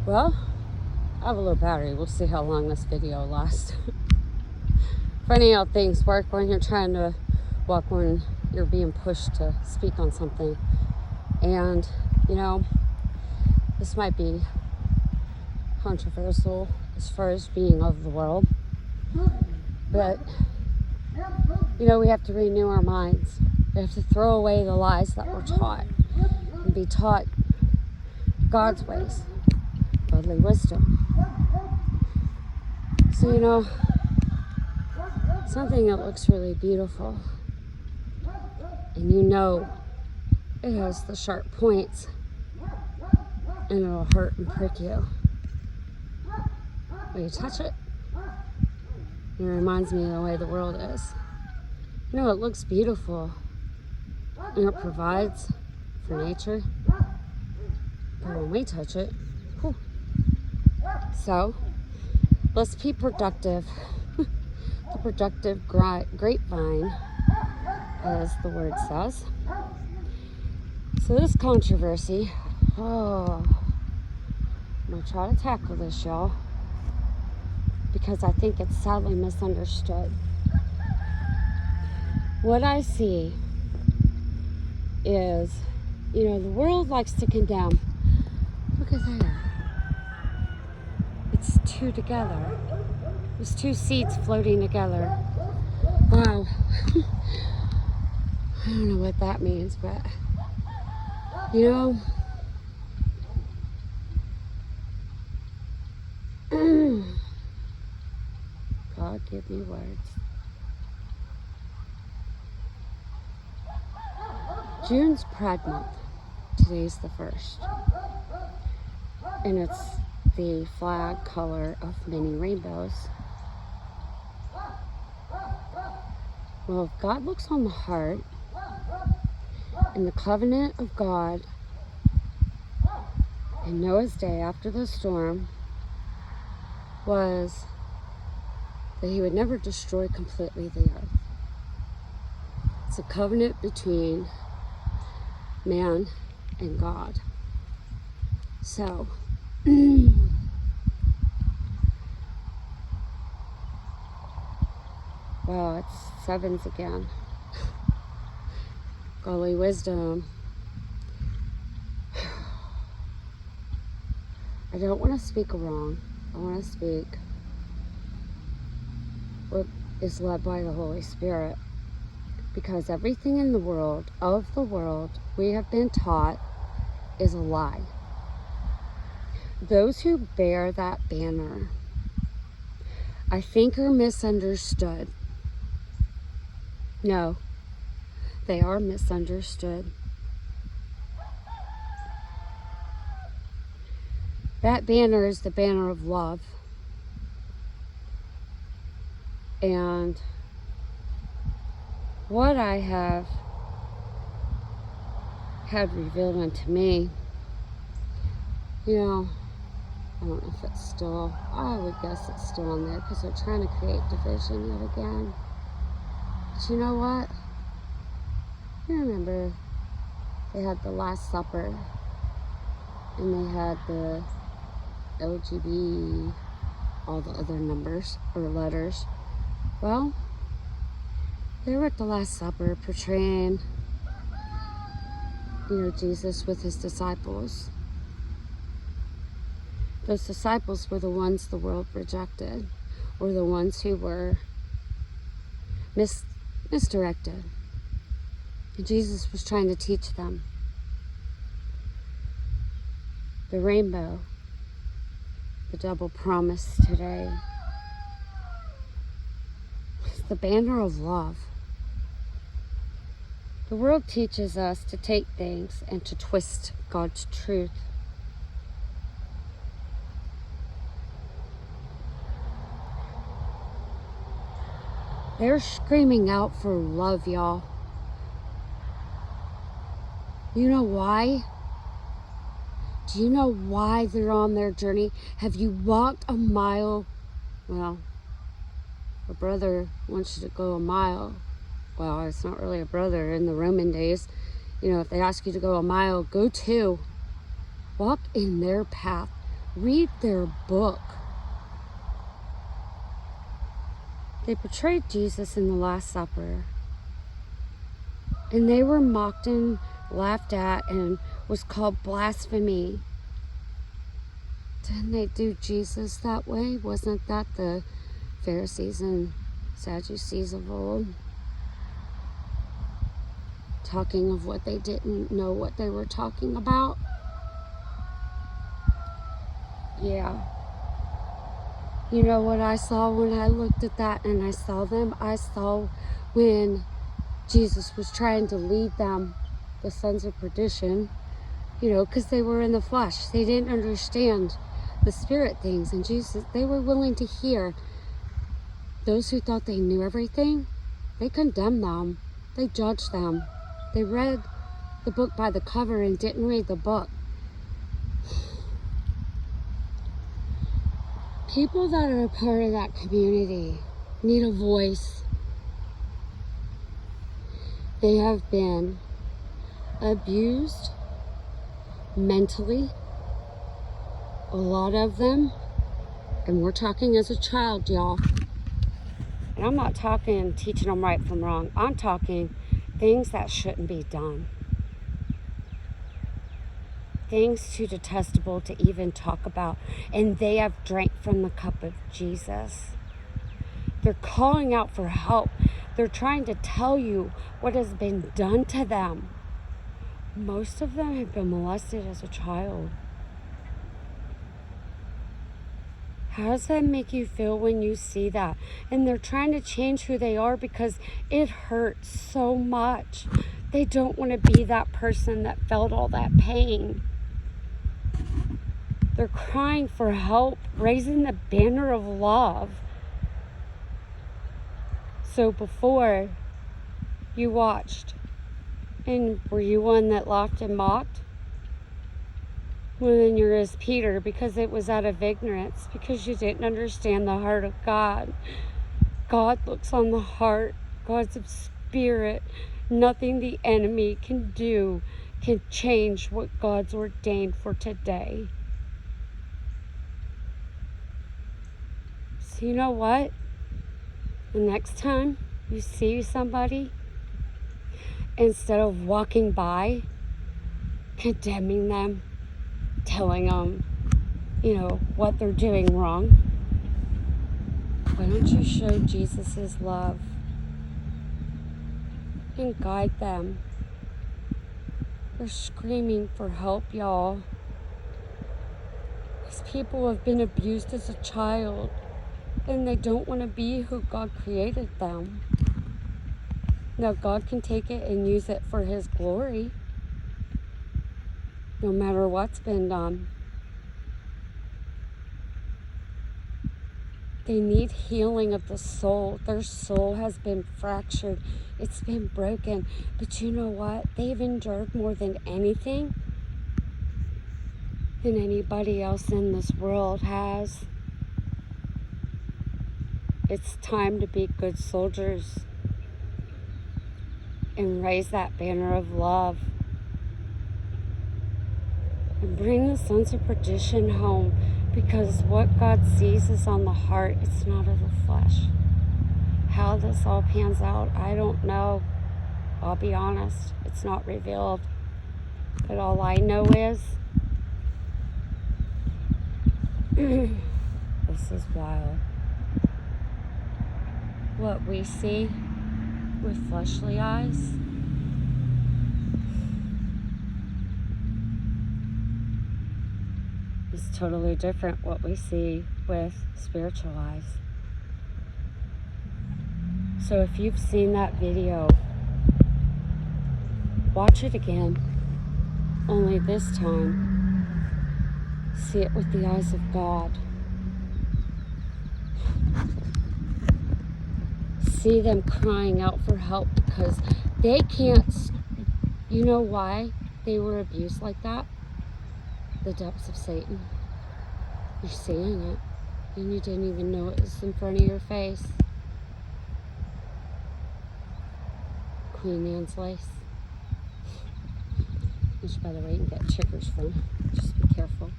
Well, I have a low battery. We'll see how long this video lasts. Funny how things work when you're trying to walk, when you're being pushed to speak on something. And, you know, this might be controversial as far as being of the world. But, you know, we have to renew our minds. We have to throw away the lies that we're taught and be taught God's ways, godly wisdom. So, you know, something that looks really beautiful, and you know it has the sharp points, and it'll hurt and prick you when you touch it. It reminds me of the way the world is. You know, it looks beautiful, and it provides for nature, but when we touch it, whew. So let's be productive. The productive grapevine, as the word says. So this controversy, I'm gonna try to tackle this, y'all, because I think it's sadly misunderstood. What I see is, you know, the world likes to condemn. Look at there. It's two together. There's two seeds floating together. Wow. I don't know what that means, but, you know, God, give me words. June's Pride Month. Today's the 1st. And it's the flag color of many rainbows. Well, if God looks on the heart, and the covenant of God in Noah's day after the storm was that he would never destroy completely the earth. It's a covenant between man and God. So, wow, it's sevens again. Godly wisdom. I don't want to speak wrong. I want to speak what is led by the Holy Spirit. Because everything in the world, of the world, we have been taught is a lie. Those who bear that banner, I think, are misunderstood. No, they are misunderstood. That banner is the banner of love. And what I have had revealed unto me, you know, I don't know if it's still, I would guess it's still on there because they're trying to create division yet again. But you know what? You remember they had the Last Supper and they had the LGB, all the other numbers or letters. Well, they were at the Last Supper portraying, you know, Jesus with his disciples. Those disciples were the ones the world rejected, or the ones who were misdirected. And Jesus was trying to teach them. The rainbow, the double promise today, is the banner of love. The world teaches us to take things and to twist God's truth. They're screaming out for love, y'all. You know why? Do you know why they're on their journey? Have you walked a mile? Well, a brother wants you to go a mile. Well, it's not really a brother in the Roman days. You know, if they ask you to go a mile, go 2. Walk in their path. Read their book. They portrayed Jesus in the Last Supper. And they were mocked and laughed at and was called blasphemy. Didn't they do Jesus that way? Wasn't that the Pharisees and Sadducees of old? Talking of what they didn't know what they were talking about? Yeah. You know what I saw when I looked at that and I saw them? I saw when Jesus was trying to lead them, the sons of perdition, you know, because they were in the flesh. They didn't understand the spirit things. And Jesus, they were willing to hear. Those who thought they knew everything, they condemned them. They judged them. They read the book by the cover and didn't read the book. People that are a part of that community need a voice. They have been abused mentally, a lot of them, and we're talking as a child, y'all. And I'm not talking teaching them right from wrong. I'm talking things that shouldn't be done. Things too detestable to even talk about. And they have drank from the cup of Jesus. They're calling out for help. They're trying to tell you what has been done to them. Most of them have been molested as a child. How does that make you feel when you see that? And they're trying to change who they are because it hurts so much. They don't want to be that person that felt all that pain. They're crying for help, raising the banner of love. So before you watched, and were you one that laughed and mocked? Well, then you're as Peter, because it was out of ignorance, because you didn't understand the heart of God. God looks on the heart. God's a spirit. Nothing the enemy can do can change what God's ordained for today. So you know what? The next time you see somebody, instead of walking by, condemning them, telling them, you know, what they're doing wrong, why don't you show Jesus' love and guide them? They're screaming for help, y'all. These people have been abused as a child, and they don't want to be who God created them. Now, God can take it and use it for His glory, no matter what's been done. They need healing of the soul. Their soul has been fractured. It's been broken. But you know what? They've endured more than anything than anybody else in this world has. It's time to be good soldiers and raise that banner of love and bring the sons of perdition home, because what God sees is on the heart. It's not of the flesh. How this all pans out, I don't know. I'll be honest, it's not revealed. But all I know is this is wild. What we see with fleshly eyes is totally different what we see with spiritual eyes. So if you've seen that video, watch it again, only this time see it with the eyes of God. See them crying out for help because they can't. You know why they were abused like that? The depths of Satan. You're seeing it, and you didn't even know it was in front of your face. Queen Anne's lace. Which, by the way, you can get chickers from. Just be careful.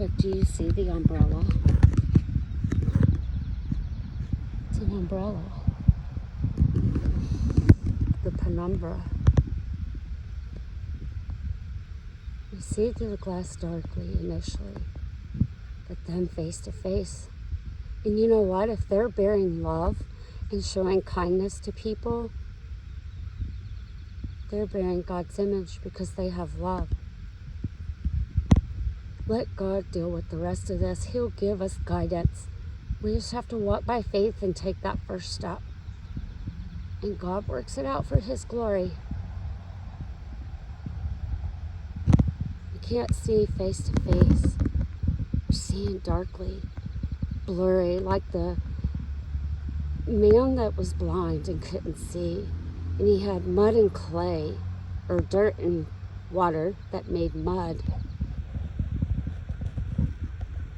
But do you see the umbrella? It's an umbrella. The penumbra. We see through the glass darkly initially, but then face to face. And you know what? If they're bearing love and showing kindness to people, they're bearing God's image because they have love. Let God deal with the rest of this. He'll give us guidance. We just have to walk by faith and take that first step. And God works it out for His glory. We can't see face to face. We're seeing darkly, blurry, like the man that was blind and couldn't see. And he had mud and clay, or dirt and water that made mud,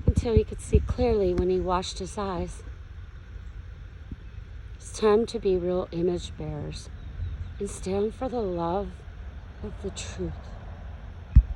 until he could see clearly when he washed his eyes. It's time to be real image bearers and stand for the love of the truth.